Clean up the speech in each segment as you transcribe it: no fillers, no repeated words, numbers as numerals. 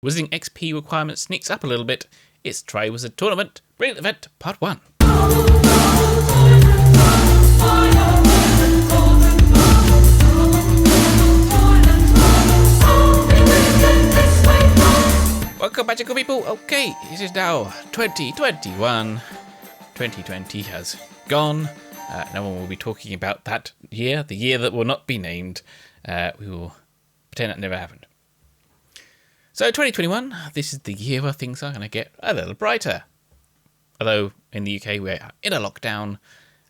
Wizarding XP requirement sneaks up a little bit. It's Triwizard Tournament, Brilliant Event, Part 1. Welcome, magical people. Okay, it is now 2021. 2020 has gone. No one will be talking about that year, the year that will not be named. We will pretend that never happened. So 2021, this is the year where things are going to get a little brighter. Although in the UK we're in a lockdown,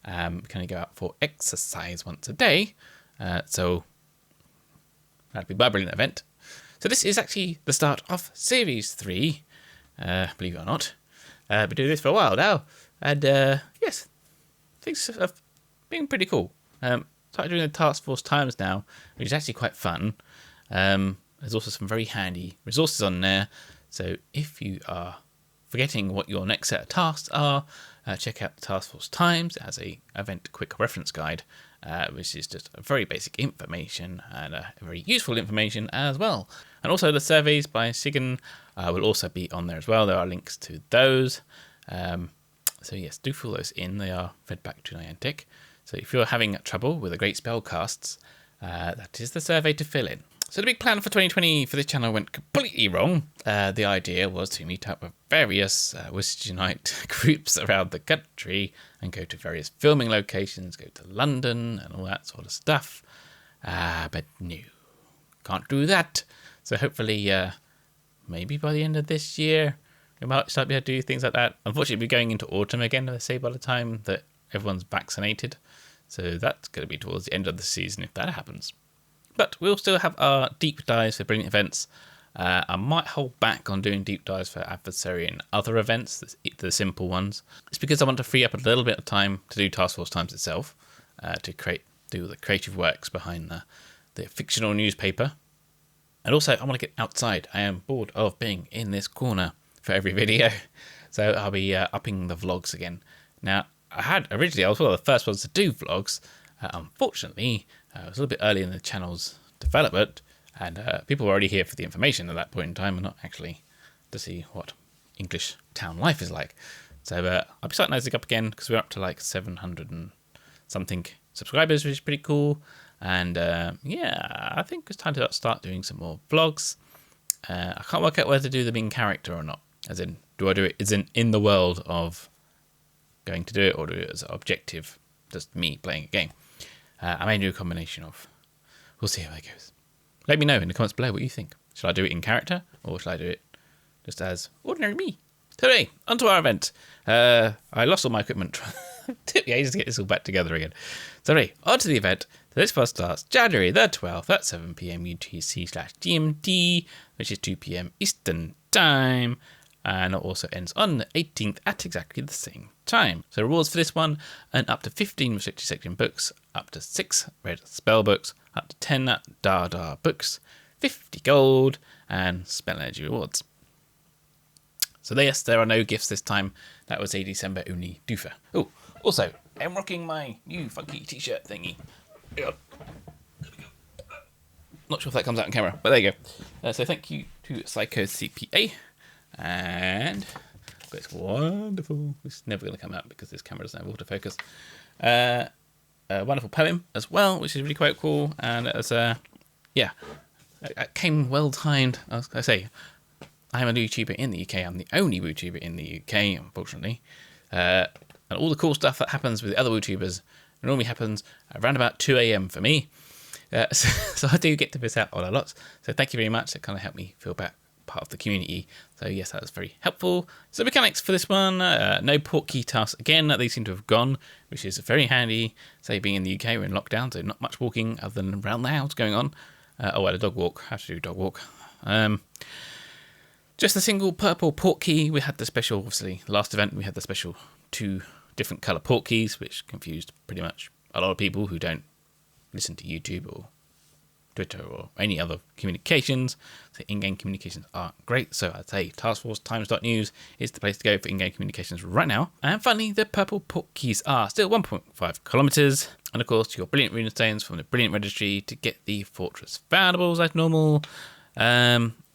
we can only go out for exercise once a day. So that'd be my brilliant event. So this is actually the start of Series 3, believe it or not. Been doing this for a while now. And yes, things have been pretty cool. Started doing the Taskforce Times now, which is actually quite fun. There's also some very handy resources on there. So if you are forgetting what your next set of tasks are, check out the Taskforce Times as a event quick reference guide, which is just a very basic information and very useful information as well. And also the surveys by Sigan will also be on there as well. There are links to those. So yes, do fill those in. They are fed back to Niantic. So if you're having trouble with the great spell casts, that is the survey to fill in. So the big plan for 2020 for this channel went completely wrong. The idea was to meet up with various Wizards Unite groups around the country and go to various filming locations, go to London and all that sort of stuff. But no, can't do that. So hopefully, maybe by the end of this year, we might start be able to do things like that. Unfortunately, we're going into autumn again, they say, by the time that everyone's vaccinated. So that's going to be towards the end of the season if that happens. But we'll still have our deep dives for brilliant events. I might hold back on doing deep dives for adversary and other events, the simple ones. It's because I want to free up a little bit of time to do Taskforce Times itself, to do the creative works behind the fictional newspaper. And also, I want to get outside. I am bored of being in this corner for every video. So I'll be upping the vlogs again. Now, I was one of the first ones to do vlogs. Unfortunately, it was a little bit early in the channel's development, and people were already here for the information at that point in time and not actually to see what English town life is like. So I'll be starting those up again because we're up to like 700 and something subscribers, which is pretty cool. And yeah, I think it's time to start doing some more vlogs. I can't work out whether to do them in character or not. As in, do I do it as in the world of going to do it, or do it as an objective, just me playing a game? I may do a combination of. We'll see how that goes. Let me know in the comments below what you think. Should I do it in character, or should I do it just as ordinary me? So anyway, onto our event. I lost all my equipment. It took me ages to get this all back together again. So anyway, onto the event. So this first starts January the 12th at 7 PM UTC/GMT, which is 2 PM Eastern Time. And it also ends on the 18th at exactly the same time. So rewards for this one, and up to 15 restricted section books, up to 6 red spell books, up to 10 Dada books, 50 gold, and spell energy rewards. So yes, there are no gifts this time. That was a December only doofer. Oh, also, I'm rocking my new funky t-shirt thingy. There we go. Not sure if that comes out on camera, but there you go. So thank you to Psycho CPA. And it's wonderful. It's never going to come out because this camera doesn't have autofocus. A wonderful poem as well, which is really quite cool. And it was, yeah, it came well timed. As I say, I'm a YouTuber in the UK. I'm the only YouTuber in the UK, unfortunately. And all the cool stuff that happens with the other YouTubers normally happens around about 2 AM for me. So I do get to miss out on a lot. So thank you very much. It kind of helped me feel back part of the community. So yes, that was very helpful. So mechanics for this one, no port key tasks again. They seem to have gone, which is very handy. Say being in the UK, we're in lockdown, so not much walking other than around the house going on. I had a dog walk. Have to do dog walk. Just a single purple port key. We had the special, obviously, last event we had the special 2 different colour port keys, which confused pretty much a lot of people who don't listen to YouTube or Twitter or any other communications. So in-game communications are great. So I'd say taskforcetimes.news is the place to go for in-game communications right now. And finally, the purple port keys are still 1.5 kilometers. And of course, your brilliant runestones from the brilliant registry to get the fortress foundables as normal.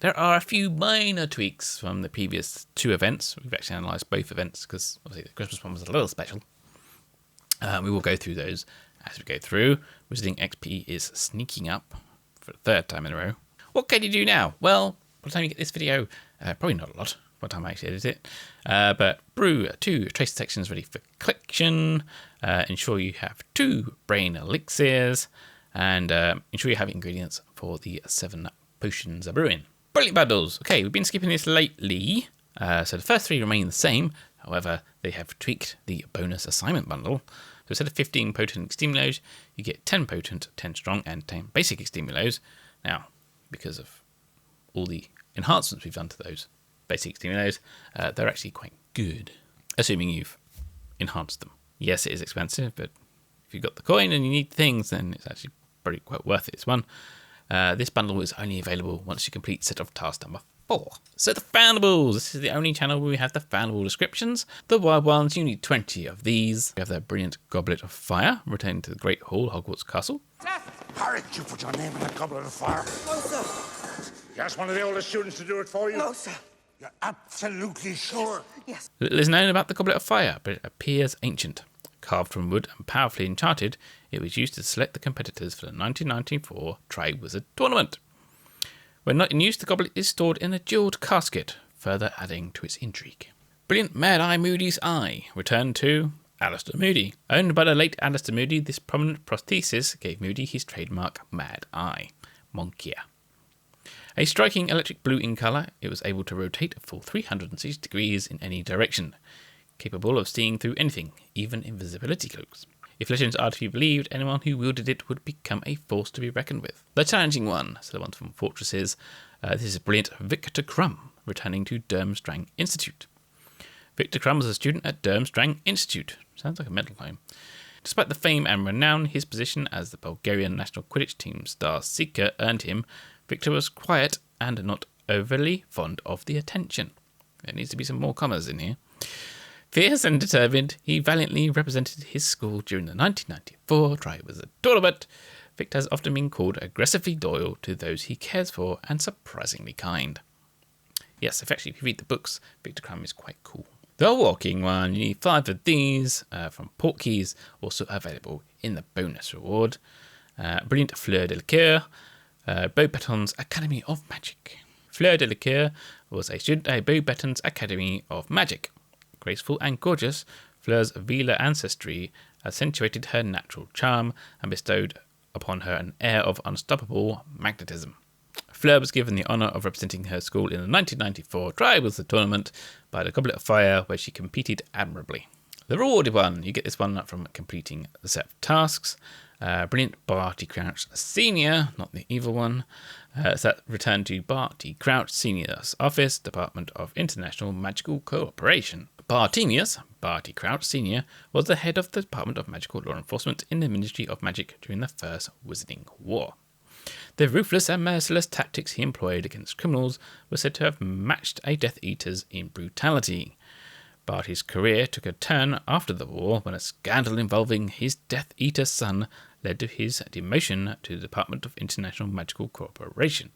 There are a few minor tweaks from the previous 2 events. We've actually analysed both events because obviously the Christmas one was a little special. We will go through those as we go through. Wizarding XP is sneaking up for the 3rd time in a row. What can you do now? Well, by the time you get this video, probably not a lot by the time I actually edit it. But brew 2 trace sections ready for collection. Ensure you have 2 brain elixirs. And ensure you have ingredients for the 7 potions of brewing. Brilliant bundles. Okay, we've been skipping this lately. So the first 3 remain the same. However, they have tweaked the bonus assignment bundle. So instead of 15 potent extimilos, you get 10 potent, 10 strong, and 10 basic extimilos. Now, because of all the enhancements we've done to those basic extimilos, they're actually quite good, assuming you've enhanced them. Yes, it is expensive, but if you've got the coin and you need things, then it's actually probably quite worth it. This one. This bundle is only available once you complete set of task number 4. So the Foundables. This is the only channel where we have the Foundable descriptions. The wild ones, you need 20 of these. We have the brilliant Goblet of Fire, returning to the Great Hall, Hogwarts Castle. Harry, you put your name in that Goblet of Fire? No, sir. You asked one of the older students to do it for you? No, sir. You're absolutely sure? Yes. Little is known about the Goblet of Fire, but it appears ancient. Carved from wood and powerfully enchanted, it was used to select the competitors for the 1994 Triwizard tournament. When not in use, the goblet is stored in a jewelled casket, further adding to its intrigue. Brilliant Mad Eye Moody's Eye, returned to Alistair Moody. Owned by the late Alistair Moody, this prominent prosthesis gave Moody his trademark Mad Eye, Monkia. A striking electric blue in colour, it was able to rotate a full 360 degrees in any direction, capable of seeing through anything, even invisibility cloaks. If legends are to be believed, anyone who wielded it would become a force to be reckoned with. The challenging one, so the ones from Fortresses. This is brilliant Victor Crumb, returning to Durmstrang Institute. Victor Crumb was a student at Durmstrang Institute. Sounds like a mental home. Despite the fame and renown, his position as the Bulgarian national Quidditch team star seeker earned him. Victor was quiet and not overly fond of the attention. There needs to be some more commas in here. Fierce and determined, he valiantly represented his school during the 1994 Triwizard tournament. Victor has often been called aggressively loyal to those he cares for and surprisingly kind. Yes, if you read the books, Victor Crumb is quite cool. The walking one, you need 5 of these from Portkeys, also available in the bonus reward. Brilliant Fleur de Liqueur, Beauxbatons Academy of Magic. Fleur de Liqueur was a student at Beauxbatons Academy of Magic. Graceful and gorgeous, Fleur's Vila ancestry accentuated her natural charm and bestowed upon her an air of unstoppable magnetism. Fleur was given the honour of representing her school in the 1994 Triwizard tournament by the Goblet of Fire, where she competed admirably. The rewarded one, you get this one from completing the set of tasks. Brilliant Barty Crouch Senior, not the evil one. So that returned to Barty Crouch Senior's office, Department of International Magical Cooperation. Barty Crouch Senior, was the head of the Department of Magical Law Enforcement in the Ministry of Magic during the First Wizarding War. The ruthless and merciless tactics he employed against criminals were said to have matched a Death Eater's in brutality. Barty's career took a turn after the war when a scandal involving his Death Eater son led to his demotion to the Department of International Magical Cooperation.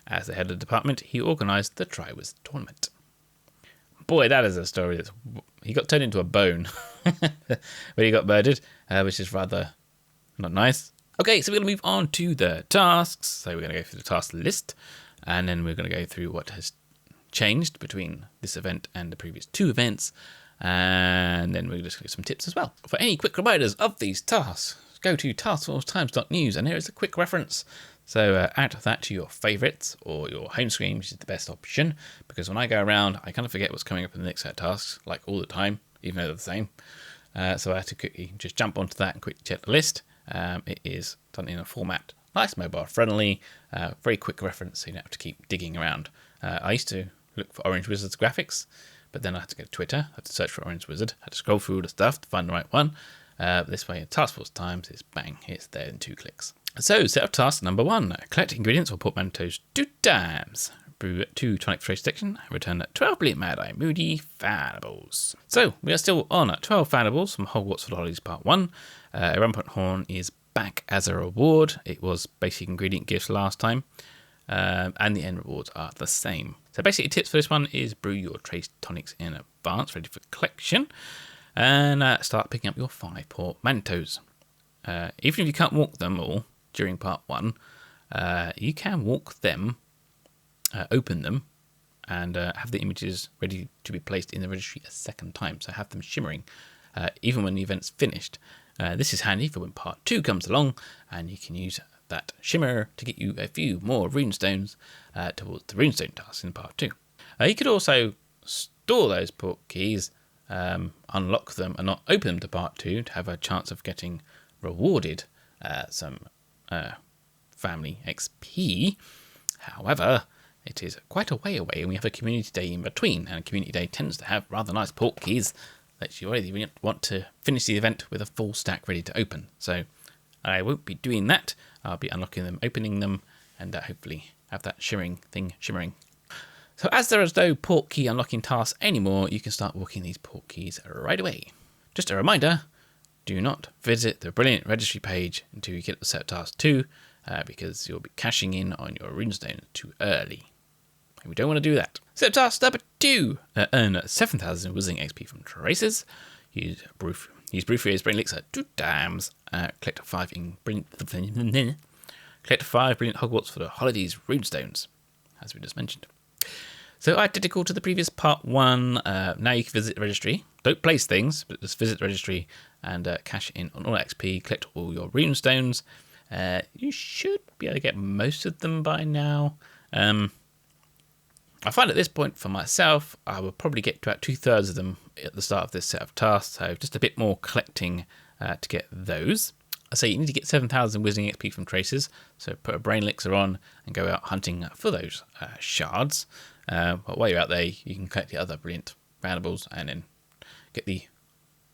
As the head of the department, he organised the Triwizard tournament. Boy, that is a story he got turned into a bone when he got murdered, which is rather not nice. Okay, so we're going to move on to the tasks. So we're going to go through the task list, and then we're going to go through what has changed between this event and the previous 2 events, and then we'll just give some tips as well. For any quick reminders of these tasks, go to taskforcetimes.news, and here is a quick reference. So add that to your favourites or your home screen, which is the best option, because when I go around, I kind of forget what's coming up in the next set of tasks, like all the time, even though they're the same. So I have to quickly just jump onto that and quickly check the list. It is done in a format nice, mobile friendly, very quick reference, so you don't have to keep digging around. I used to look for Orange Wizard's graphics, but then I had to go to Twitter, I had to search for Orange Wizard, I had to scroll through all the stuff to find the right one. This way, Taskforce Times is bang, it's there in 2 clicks. So, set of task number 1. Collect ingredients for portmanteaus 2 times. Brew 2 tonic fresh section. Return 12 Brilliant Mad Eye Moody Foundables. So, we are still on 12 Foundables from Hogwarts for Lollies Part 1. A Rampant Horn is back as a reward. It was basic ingredient gifts last time. and the end rewards are the same. So basically, tips for this one is brew your trace tonics in advance, ready for collection, and start picking up your 5 portmanteaus. Even if you can't walk them all during part 1, you can walk them, open them, and have the images ready to be placed in the registry a second time. So have them shimmering even when the event's finished. This is handy for when part 2 comes along, and you can use that shimmer to get you a few more runestones towards the runestone task in part 2. You could also store those port keys, unlock them, and not open them to part 2 to have a chance of getting rewarded some family XP. However, it is quite a way away, and we have a community day in between, and a community day tends to have rather nice port keys that you really want to finish the event with a full stack ready to open. So I won't be doing that. I'll be unlocking them, opening them, and hopefully have that shimmering thing shimmering. So as there is no port key unlocking tasks anymore, you can start walking these port keys right away. Just a reminder, do not visit the Brilliant Registry page until you get the set task 2, because you'll be cashing in on your runestone too early. We don't want to do that. Set task number 2, earn 7,000 Wizarding XP from traces. Use Brufrier's Brain Elixir 2 times. Collect 5 Brilliant Hogwarts for the Holidays runestones, as we just mentioned. So identical to the previous part 1, now you can visit the registry. Don't place things, but just visit the registry and cash in on all XP, collect all your runestones. You should be able to get most of them by now. I find at this point for myself, I will probably get to about 2/3 of them at the start of this set of tasks, so just a bit more collecting to get those. So you need to get 7,000 Wizarding XP from traces, so put a Brain Elixir on and go out hunting for those shards. But while you're out there, you can collect the other brilliant Foundables and then get the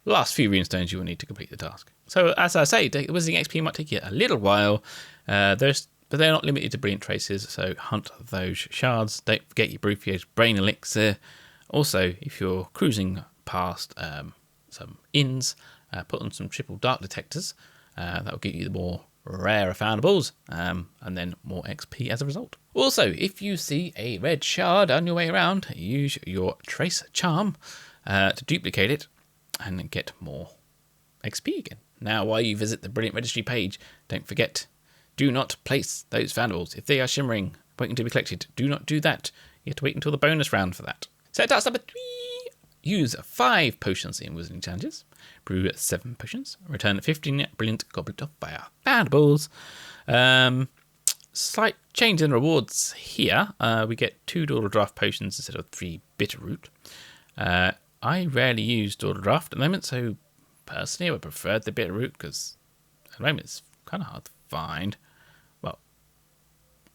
last few runestones you will need to complete the task. So as I say, the Wizarding XP might take you a little while, but they're not limited to brilliant traces, so hunt those shards. Don't forget your Brufrier's Brain Elixir. Also, if you're cruising past some inns, put on some triple dark detectors. That will give you the more rarer Foundables, and then more XP as a result. Also, if you see a red shard on your way around, use your Trace Charm to duplicate it and get more XP again. Now, while you visit the Brilliant Registry page, don't forget, do not place those Foundables. If they are shimmering, waiting to be collected, do not do that. You have to wait until the bonus round for that. Set task number 3. Use 5 potions in Wizarding Challenges. Brew 7 potions. Return 15 Brilliant Goblet of Fire Foundables. Slight change in rewards here. We get 2 Dawdle Draft potions instead of 3 Bitterroot. I rarely use Dawdle Draft at the moment, so personally I would prefer the Bitterroot because at the moment it's kind of hard to find. Well,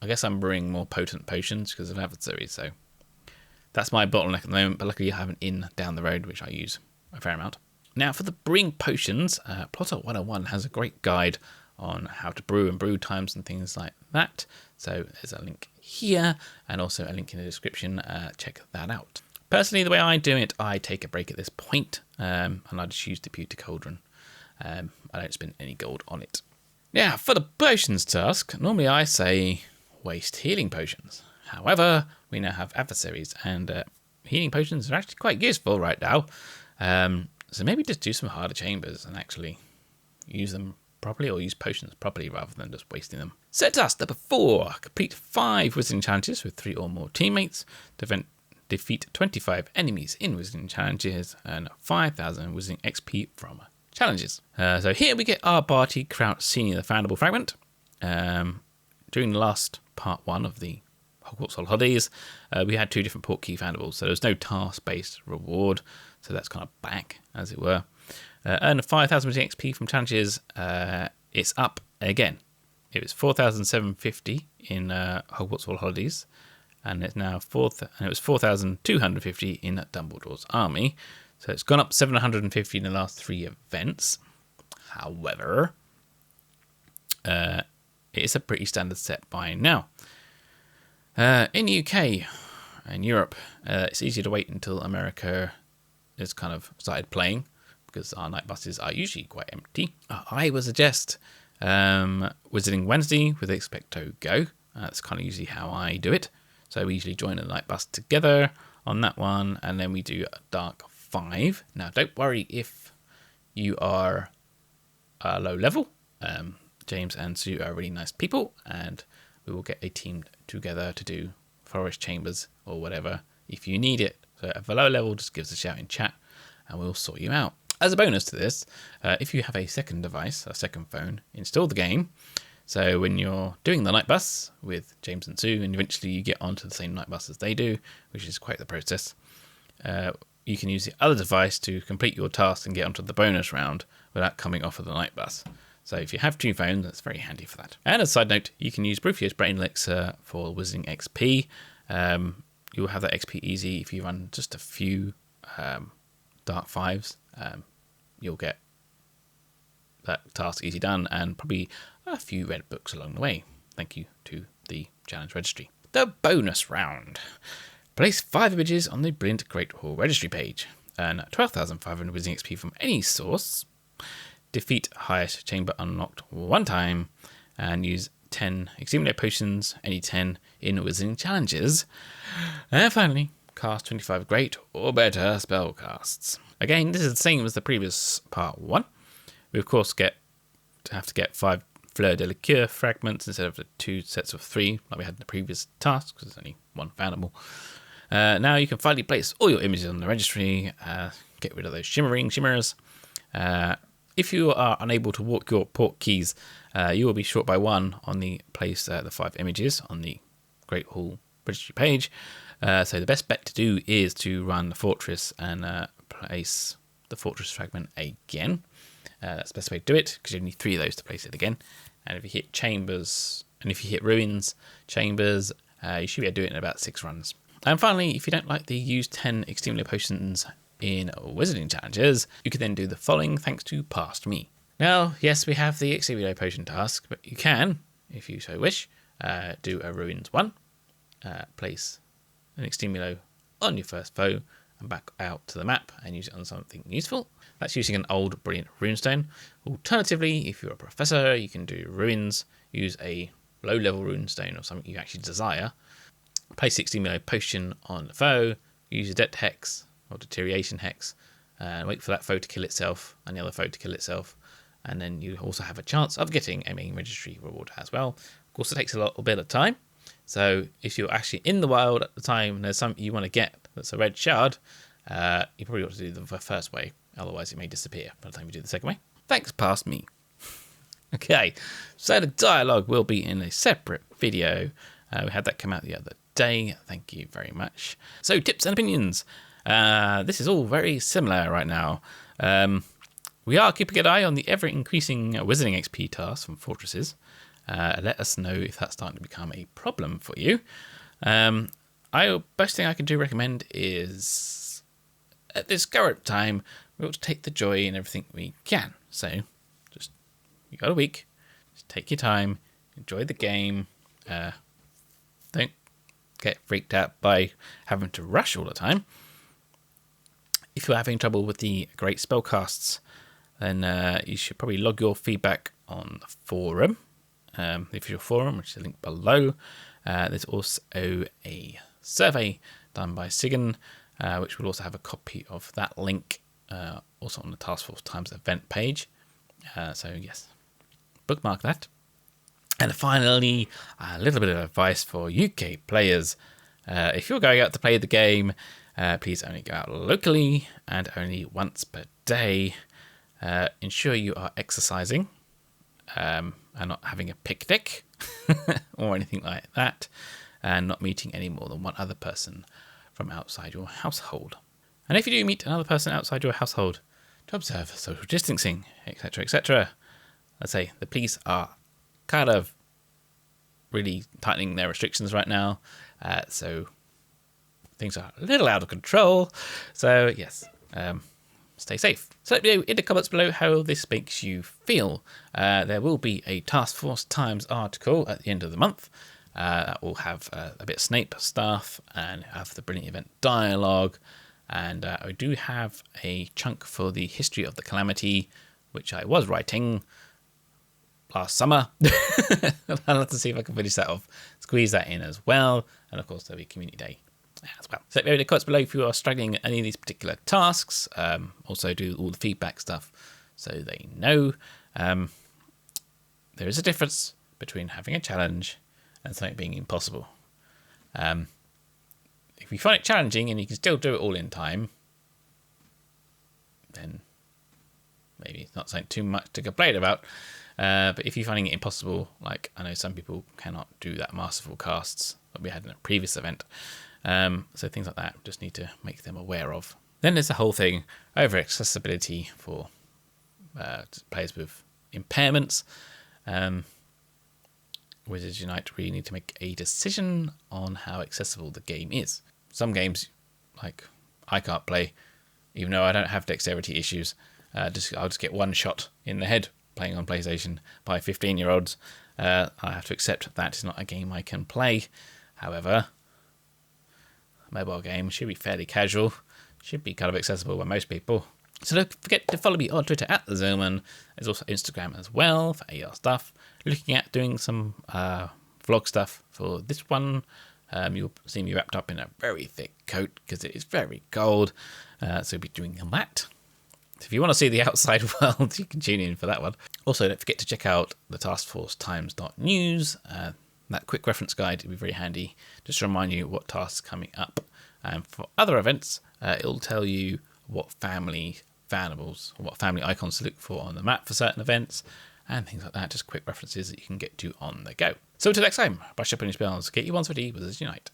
I guess I'm brewing more potent potions because of adversaries, so that's my bottleneck at the moment, but luckily I have an inn down the road, which I use a fair amount. Now, for the brewing potions, Plotter 101 has a great guide on how to brew and brew times and things like that. So there's a link here and also a link in the description. Check that out. Personally, the way I do it, I take a break at this point, and I just use the pewter cauldron. I don't spend any gold on it. Now, for the potions task, normally I say waste healing potions. However, we now have adversaries, and healing potions are actually quite useful right now. So maybe just do some harder chambers and actually use them properly, or use potions properly rather than just wasting them. Set task number 4. Complete 5 Wizarding Challenges with 3 or more teammates. Defeat 25 enemies in Wizarding Challenges and 5,000 Wizarding XP from challenges. So here we get our Barty Kraut Senior the Foundable Fragment. During the last part 1 of the Hogwarts Holidays, we had 2 different port key Foundables, so there was no task-based reward, so that's kind of back, as it were. Earn 5,000 XP from challenges. It's up again. It was 4,750 in Hogwarts Holidays, and it's now 4,250 in Dumbledore's Army. So it's gone up 750 in the last 3 events. However, it's a pretty standard set by now. In the UK and Europe, it's easier to wait until America has kind of started playing, because our night buses are usually quite empty. I would suggest Wizarding Wednesday with Expecto Go. That's kind of usually how I do it. So we usually join the night bus together on that one, and then we do a dark 5. Now, don't worry if you are low level. James and Sue are really nice people, and we will get a team together to do forest chambers or whatever if you need it. So at a low level, just give us a shout in chat and we'll sort you out. As a bonus to this, if you have a second device, a second phone, install the game. So when you're doing the night bus with James and Sue, and eventually you get onto the same night bus as they do, which is quite the process, you can use the other device to complete your task and get onto the bonus round without coming off of the night bus. So if you have 2 phones, that's very handy for that. And as a side note, you can use Brufio's Brain Elixir for Wizarding XP. You'll have that XP easy if you run just a few Dark 5s. You'll get that task easy done and probably a few red books along the way. Thank you to the Challenge Registry. The bonus round. Place 5 images on the Brilliant Great Hall Registry page. Earn 12,500 Wizarding XP from any source. Defeat highest chamber unlocked 1 time. And use 10 Extremely Potions, any 10, in Wizarding Challenges. And finally, cast 25 great or better spell casts. Again, this is the same as the previous part 1. We of course have to get 5 Fleur de Liqueur fragments instead of the 2 sets of 3 like we had in the previous task, because there's only 1 foundable. Now you can finally place all your images on the registry, get rid of those shimmers. If you are unable to walk your port keys, you will be short by 1 on the place the 5 images on the Great Hall registry page. So the best bet to do is to run the fortress and place the fortress fragment again. That's the best way to do it, because you need 3 of those to place it again. And if you hit chambers, and if you hit ruins, chambers, you should be able to do it in about 6 runs. And finally, if you don't like the use 10 Extremely Potions in Wizarding Challenges, you can then do the following thanks to Past Me. Now, yes, we have the Extremely Potion task, but you can, if you so wish, do a Ruins 1, place an Extremely on your first foe, and back out to the map and use it on something useful. That's using an old brilliant runestone. Alternatively, if you're a professor, you can do ruins, use a low level runestone or something you actually desire, place 16 potion on the foe, use a death hex or deterioration hex, and wait for that foe to kill itself and the other foe to kill itself, and then you also have a chance of getting a main registry reward as well. Of course, it takes a little bit of time, so if you're actually in the wild at the time and there's something you want to get that's a red shard, you probably ought to do the first way, otherwise it may disappear by the time you do the second way. Thanks, Past Me. Okay, so the dialogue will be in a separate video. We had that come out the other day. Thank you very much. So, tips and opinions. This is all very similar right now. We are keeping an eye on the ever-increasing Wizarding XP tasks from fortresses. Let us know if that's starting to become a problem for you. Best thing I can recommend is, at this current time, we ought to take the joy in everything we can. So, you got a week, just take your time, enjoy the game, don't get freaked out by having to rush all the time. If you're having trouble with the great spellcasts, then you should probably log your feedback on the forum. If you're a forum, which is linked below, there's also a survey done by Sigan, which will also have a copy of that link also on the Taskforce Times event page. So yes, bookmark that. And finally, a little bit of advice for UK players. If you're going out to play the game, please only go out locally and only once per day. Ensure you are exercising and not having a picnic or anything like that, and not meeting any more than 1 other person from outside your household. And if you do meet another person outside your household, to observe social distancing, etc., etc. Let's say the police are kind of really tightening their restrictions right now, so things are a little out of control. So yes, stay safe. So let me know in the comments below how this makes you feel. There will be a Taskforce Times article at the end of the month that will have a bit of Snape stuff and have the brilliant event dialogue. And I do have a chunk for the history of the Calamity, which I was writing last summer. I'll have to see if I can finish that off, squeeze that in as well. And of course, there'll be Community Day as well. So let me know in the comments below if you are struggling at any of these particular tasks. Also do all the feedback stuff so they know. There is a difference between having a challenge and something being impossible. If you find it challenging and you can still do it all in time, then maybe it's not something too much to complain about. But if you're finding it impossible, like I know some people cannot do that masterful casts that we had in a previous event. So things like that just need to make them aware of. Then there's the whole thing over accessibility for players with impairments. Wizards Unite really need to make a decision on how accessible the game is. Some games, like I can't play, even though I don't have dexterity issues. I'll just get one shot in the head playing on PlayStation by 15-year-olds. I have to accept that is not a game I can play. However, a mobile game should be fairly casual, should be kind of accessible by most people. So don't forget to follow me on Twitter at the Zealman. There's also Instagram as well for AR stuff. Looking at doing some vlog stuff for this one. You'll see me wrapped up in a very thick coat because it is very cold. So we'll be doing that. So if you want to see the outside world, you can tune in for that one. Also, don't forget to check out the Taskforce Times.news. That quick reference guide will be very handy just to remind you what tasks are coming up. And for other events, it'll tell you what family Foundables, or what family icons to look for on the map for certain events, and things like that. Just quick references that you can get to on the go. So until next time, brush up on your spells, get your ones ready, Wizards Unite.